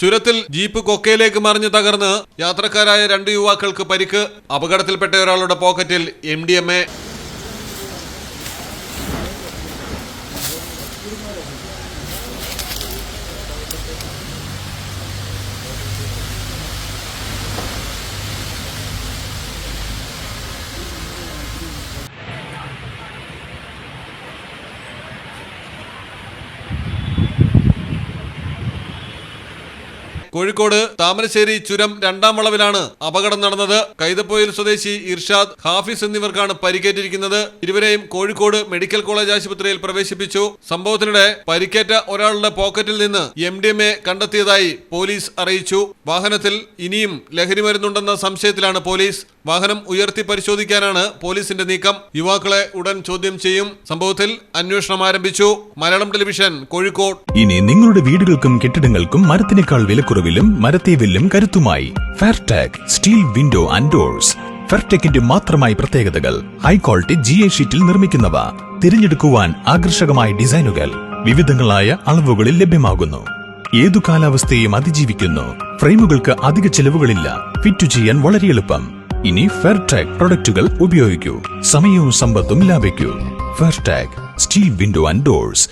ചുരത്തിൽ ജീപ്പ് കൊക്കയിലേക്ക് മറിഞ്ഞ് തകർന്ന് യാത്രക്കാരായ 2 യുവാക്കൾക്ക് പരിക്ക്. അപകടത്തിൽപ്പെട്ട ഒരാളുടെ പോക്കറ്റിൽ MDMA. കോഴിക്കോട് താമരശ്ശേരി ചുരം 2ാം വളവിലാണ് അപകടം നടന്നത്. കൈതപ്പൊയിൽ സ്വദേശി ഇർഷാദ്, ഹാഫിസ് എന്നിവർക്കാണ് പരിക്കേറ്റിരിക്കുന്നത്. ഇരുവരെയും കോഴിക്കോട് മെഡിക്കൽ കോളേജ് ആശുപത്രിയിൽ പ്രവേശിപ്പിച്ചു. സംഭവത്തിനിടെ പരിക്കേറ്റ ഒരാളുടെ പോക്കറ്റിൽ നിന്ന് MDMA കണ്ടെത്തിയതായി പോലീസ് അറിയിച്ചു. വാഹനത്തിൽ ഇനിയും ലഹരി മരുന്നുണ്ടെന്ന സംശയത്തിലാണ് പോലീസ്. വാഹനം ഉയർത്തി പരിശോധിക്കാനാണ് പോലീസിന്റെ നീക്കം. യുവാക്കളെ ഉടൻ ചോദ്യം ചെയ്യും. സംഭവത്തിൽ അന്വേഷണം ആരംഭിച്ചു. മലയാളം ടെലിവിഷൻ, കോഴിക്കോട്. ഇനി നിങ്ങളുടെ വീടുകൾക്കും കെട്ടിടങ്ങൾക്കും മരത്തിനേക്കാൾ വിലക്കുറവിലും മരത്തെ വെല്ലും കരുത്തുമായി ഫെയർടെക് സ്റ്റീൽ വിൻഡോ ആൻഡ് ഡോർസ്. ഫെയർടെക്കിന്റെ മാത്രമായി പ്രത്യേകതകൾ. ഹൈ ക്വാളിറ്റി GA ഷീറ്റിൽ നിർമ്മിക്കുന്നവ. തിരഞ്ഞെടുക്കുവാൻ ആകർഷകമായ ഡിസൈനുകൾ വിവിധങ്ങളായ അളവുകളിൽ ലഭ്യമാകുന്നു. ഏതു കാലാവസ്ഥയെയും അതിജീവിക്കുന്നു. ഫ്രെയിമുകൾക്ക് അധിക ചെലവുകളില്ല. ഫിറ്റ് ചെയ്യാൻ വളരെ എളുപ്പം. ഇനി ഫെയർടെക് പ്രൊഡക്റ്റുകൾ ഉപയോഗിക്കൂ. സമയവും സമ്പത്തും ലാഭിക്കൂ. ഫെയർടെക് സ്റ്റീൽ വിൻഡോ ആൻഡ് ഡോർസ്.